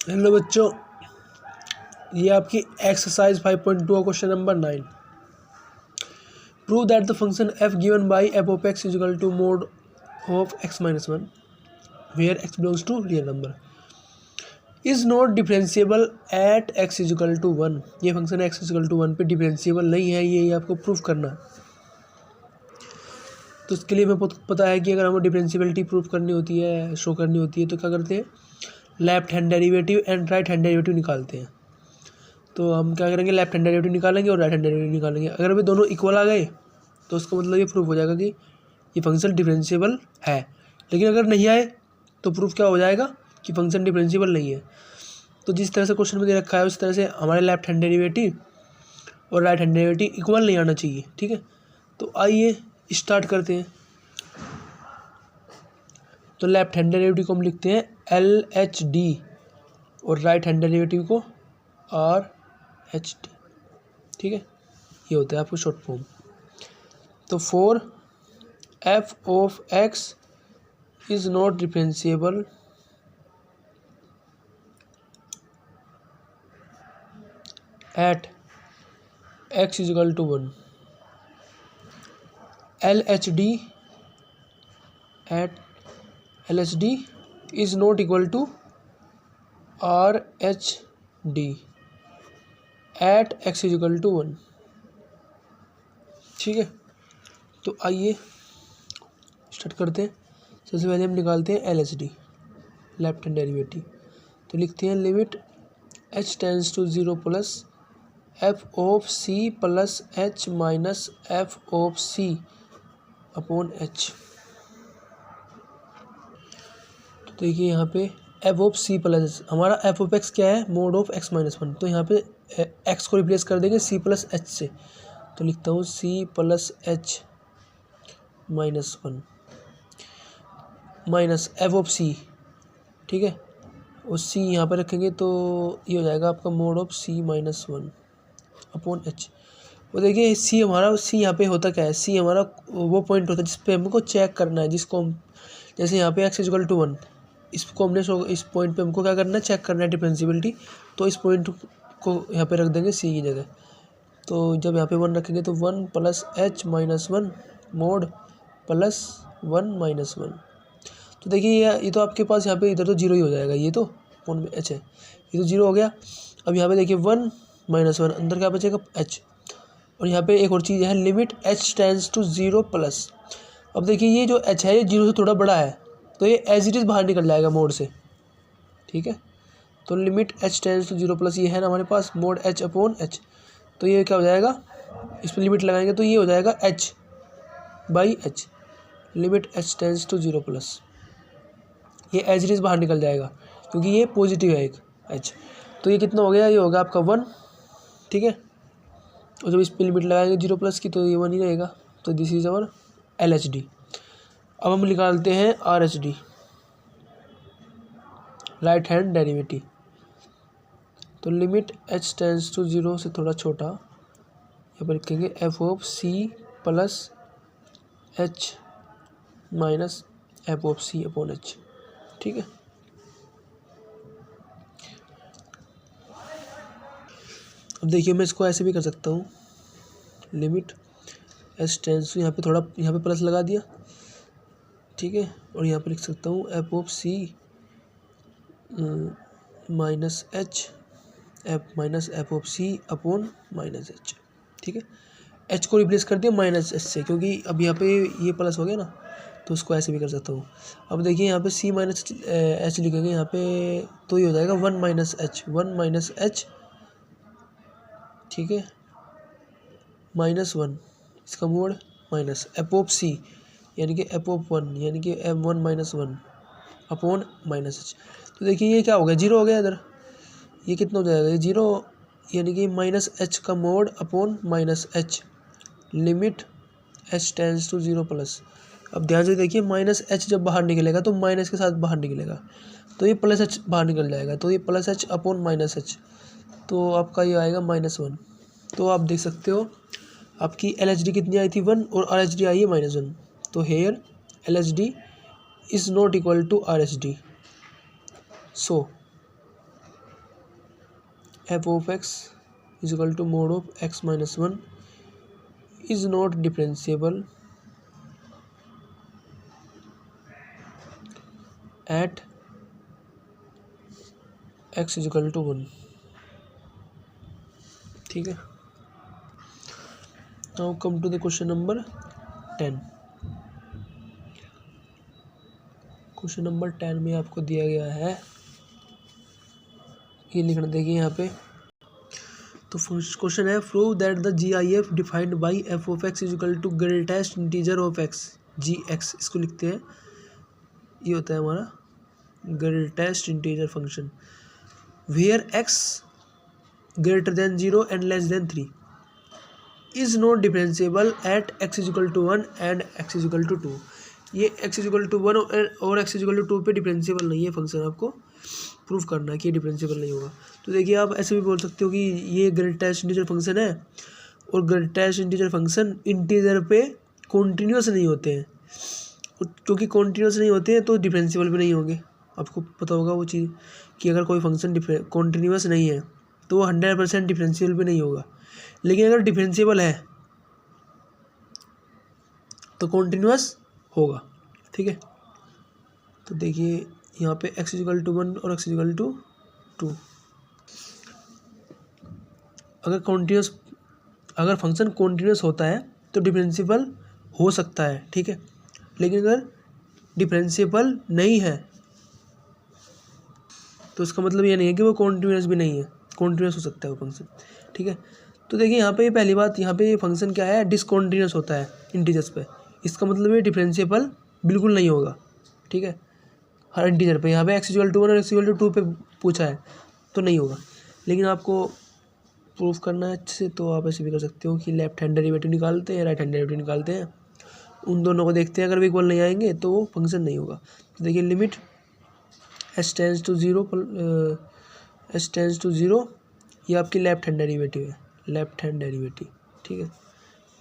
Hello बच्चों, ये आपकी एक्सरसाइज 5.2 और question number 9। Prove that the function f given by f of x is equal to mod of x minus 1 where x belongs to real number is not differentiable at x is equal to 1। ये function x is equal to 1 पे differentiable नहीं है, ये आपको prove करना है। तो इसके लिए हमें पता है कि अगर हमें डिफरेंशिएबिलिटी प्रूव करनी होती है, शो करनी होती है, तो क्या करते हैं, left hand derivative and right hand derivative निकालते हैं। तो हम क्या करेंगे, लेफ्ट हैंड डेरिवेटिव निकालेंगे और राइट हैंड डेरिवेटिव निकालेंगे। अगर वे दोनों इक्वल आ गए तो उसका मतलब ये प्रूफ हो जाएगा कि ये फंक्शन डिफरेंशिएबल है। लेकिन अगर नहीं आए तो प्रूफ क्या हो जाएगा कि फंक्शन डिफरेंशिएबल नहीं है। तो जिस तरह से क्वेश्चन में दे रखा है उस तरह से हमारे लेफ्ट हैंड डेरिवेटिव और राइट हैंड डेरिवेटिव इक्वल नहीं आना चाहिए। ठीक है, तो आइए स्टार्ट करते हैं। तो लेफ्ट हैंड डेरिवेटिव को हम लिखते हैं LHD और राइट हैंड डेरिवेटिव को RH। ठीक है, ये होता है आपको शॉर्ट फॉर्म। तो for f of x is not differentiable at x is equal to 1, LHD at LHD is not equal to RH at x is equal to 1। ठीक है, तो आइए स्टार्ट करते हैं। सबसे पहले हम निकालते हैं LHD, लेफ्ट हैंड डेरिवेटिव। तो लिखते हैं limit h tends to 0 plus f of c plus h minus f of c upon h। तो देखिए यहाँ पे f ऑफ c प्लस हमारा f ऑफ x क्या है, मोड ऑफ x माइनस 1। तो यहाँ पे x को रिप्लेस कर देंगे c प्लस h से। तो लिखता हूँ c plus h minus 1 minus f of c। ठीक है, और c यहाँ पर रखेंगे तो ये हो जाएगा आपका mode of c minus 1 upon h। वो देखिए c हमारा यहाँ पे होता क्या है, c हमारा वो पॉइंट होता है जिस पे हमको चेक करना है, जिसको हम जैसे यहाँ पे x इक्वल टू 1, इसको हमने इस पॉइंट पे हमको क्या करना है, चेक करना है डिफरेंशिएबिलिटी। तो इस पॉइंट को यहाँ पे रख देंगे c की जगह। तो जब यहाँ पे 1 रखेंगे तो 1 plus h minus 1 mode plus 1 minus 1। तो देखिए ये तो आपके पास यहाँ पे इधर तो जीरो ही हो जाएगा, ये तो पॉइंट में h है, ये तो जीरो हो गया। अब यहाँ पे देखिए 1 माइनस 1, अंदर क्या बचेगा h। और यहाँ पे एक और चीज़ है, limit h tends to 0 plus. अब देखिए ये जो h है ये जीरो से थोड़ा बड़ा है, तो ये एज इट इज़ बाहर निकल जाएगा मोड से। ठीक है, तो limit h tends to 0 plus ये है ना हमारे पास मोड h अपॉन h। तो ये क्या हो जाएगा, इस पर लिमिट लगाएंगे तो ये हो जाएगा h by h, limit h tends to 0 plus. ये एज इट इज़ बाहर निकल जाएगा क्योंकि ये पॉजिटिव है एक h। तो ये कितना हो गया, ये होगा आपका 1। ठीक है, और जब इस पर लिमिट लगाएंगे 0 प्लस की तो ये 1 ही रहेगा। तो दिस इज अवर LHD। अब हम निकालते हैं RHD, राइट हैंड डेरिवेटिव। तो लिमिट h टेंस टू 0 से थोड़ा छोटा, यहाँ पर लिखेंगे f of c plus h minus f of c upon h। ठीक है, अब देखिए मैं इसको ऐसे भी कर सकता हूँ, लिमिट h टेंस टू यहाँ पे थोड़ा यहाँ पे प्लस लगा दिया। ठीक है, और यहाँ पे लिख सकता हूँ f of c minus h minus f of c upon minus h। ठीक है, h को रिप्लेस कर दिया माइनस h से, क्योंकि अब यहाँ पे ये प्लस हो गया ना, तो उसको ऐसे भी कर सकता हूँ। अब देखिए यहाँ पे c माइनस h लिखेंगे यहाँ पे तो ये हो जाएगा 1 माइनस h, 1 माइनस h। ठीक है, माइनस 1, इसका mode minus f of c यानी कि f ऑफ 1 यानी कि f1 minus 1 upon minus h। तो देखिए ये क्या हो गया, जीरो हो गया इधर। ये कितना हो जाएगा, ये जीरो, यानी कि माइनस h का mod upon minus h, limit h tends to 0 plus. अब ध्यान से देखिए माइनस h जब बाहर निकलेगा तो माइनस के साथ बाहर निकलेगा, तो ये प्लस h बाहर निकल जाएगा, तो ये plus h upon minus h। तो आपका ये आएगा -1। तो आप देख सकते हो आपकी LHD कितनी आई थी 1 और RHD आई है -1। तो here LHD is not equal to RHD। So F of X is equal to mod of X minus one is not differentiable at X is equal to one. ठीक है, now come to the question number 10। Question number 10 में आपको दिया गया है, ये लिखना देखिए यहाँ पे। तो क्वेश्चन है prove that the GIF defined by F of X is equal to greatest integer of X GX, इसको लिखते हैं, ये होता है हमारा greatest integer function where x greater than 0 and less than 3 is not differentiable at x is equal to 1 and x is equal to 2। ये x is equal to 1 और x is equal to 2 पे differentiable नहीं है function, आपको proof करना है कि ये डिफरेंशिएबल नहीं होगा। तो देखिए आप ऐसे भी बोल सकते हो कि ये ग्रेटेस्ट इंटीजर फंक्शन है और ग्रेटेस्ट इंटीजर फंक्शन इंटीजर पे कॉन्टीन्यूस नहीं होते हैं, क्योंकि कॉन्टीन्यूस नहीं होते हैं तो डिफरेंशिएबल भी नहीं होंगे। आपको पता होगा वो चीज़ कि अगर कोई फंक्शन कॉन्टीन्यूस नहीं है तो वो 100% डिफरेंशिएबल भी नहीं होगा, लेकिन अगर डिफरेंशिएबल है तो कॉन्टीन्यूस होगा। ठीक है, तो देखिए यहाँ पे x इक्वल टू 1 और x इक्वल टू 2, अगर फंक्शन कॉन्टीन्यूस होता है तो डिफरेंशिएबल हो सकता है। ठीक है, लेकिन अगर डिफरेंशिएबल नहीं है तो इसका मतलब ये नहीं है कि वो कॉन्टीन्यूस भी नहीं है, कॉन्टीन्यूस हो सकता है वो फंक्शन। ठीक है, तो देखिए यहाँ पे पहली बात, यहाँ पे ये फंक्शन क्या है, डिसकॉन्टीन्यूस होता है इंटीजर्स पे, इसका मतलब ये डिफरेंशिएबल बिल्कुल नहीं होगा। ठीक है, हर इंटीजर पे, यहाँ पे x इक्वल टू 1 और x इक्वल टू 2 पे पूछा है तो नहीं होगा। लेकिन आपको प्रूफ करना है अच्छे से तो आप ऐसे भी कर सकते हो कि लेफ्ट हैंड डेरिवेटिव निकालते हैं, राइट हैंड डेरिवेटिव निकालते हैं, उन दोनों को देखते हैं, अगर वे इक्वल नहीं आएंगे तो वो फंक्शन नहीं होगा। तो देखिए लिमिट h टेंड्स टू 0, ये आपकी लेफ्ट हैंड डेरिवेटिव है, लेफ्ट हैंड डेरिवेटिव। ठीक है,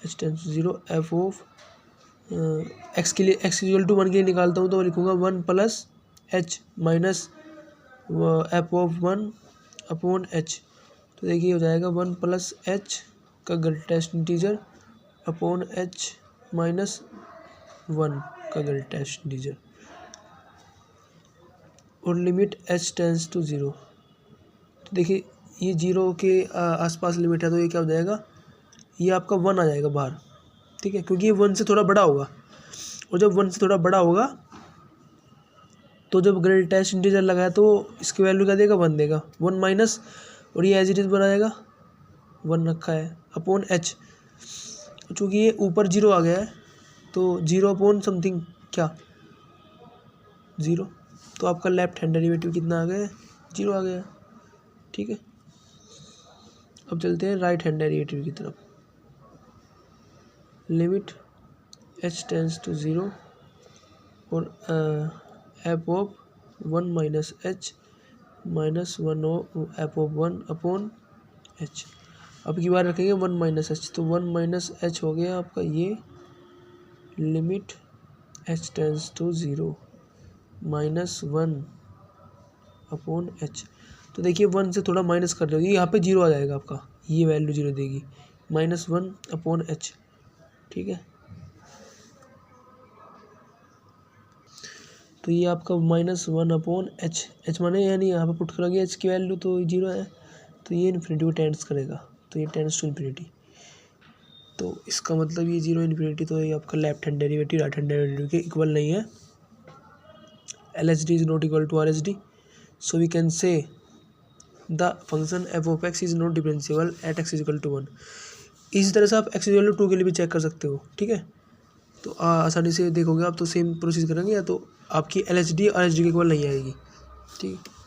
h tends to 0 F of x के लिए x इक्वल टू 1 के लिए निकालता हूँ तो लिखूँगा 1 plus h minus F of 1 upon h। तो देखिए हो जाएगा 1 प्लस h का greatest integer upon h minus 1 का ग्रेटेस्ट इंटीजर और लिमिट h टेंड्स टू 0। तो देखिए ये 0 के आसपास लिमिट है तो ये क्या हो जाएगा, ये आपका 1 आ जाएगा बाहर। ठीक है, क्योंकि ये 1 से थोड़ा बड़ा होगा, और जब 1 से थोड़ा बड़ा होगा तो जब ग्रेटेस्ट इंटीजर लगाया तो इसकी वैल्यू क्या देगा, 1 देगा, 1 माइनस, और ये एज इट इज़ बनाएगा 1 रखा है अपॉन h। चूँकि ये ऊपर 0 आ गया है तो 0 अपॉन समथिंग क्या 0, तो आपका लेफ्ट हैंड डेरिवेटिव कितना आ गया, 0 आ गया। ठीक है, अब चलते हैं राइट हैंड डेरिवेटिव की तरफ। लिमिट h टेंड्स टू 0 और F of 1 minus h minus 1 F of 1 upon h। अब की बार रखेंगे 1 माइनस h, तो 1 माइनस h हो गया आपका ये limit h tends to 0 minus 1 upon h। तो देखिए 1 से थोड़ा माइनस कर दोगे, यहाँ पे 0 आ जाएगा आपका, ये वैल्यू 0 देगी, माइनस 1 अपॉन h। ठीक है, तो ये आपका माइनस 1 अपॉन h माने यानी यहाँ पे पुट करोगे h की वैल्यू तो 0 है, तो ये इन्फिनिटी को टेंड्स करेगा, तो ये टेंड्स टू इन्फिनिटी। तो इसका मतलब ये 0 इन्फिनिटी, तो ये आपका left hand derivative right hand derivative के इक्वल नहीं है। LHD is not equal to RHD, so we can say the function F of X is not differentiable at x is equal to 1। इसी तरह से आप x इक्वल टू 2 के लिए भी चेक कर सकते हो। ठीक है, तो आसानी से देखोगे आप तो सेम प्रोसेस करेंगे, या तो आपकी LHD और RHD के इक्वल नहीं आएगी। ठीक है।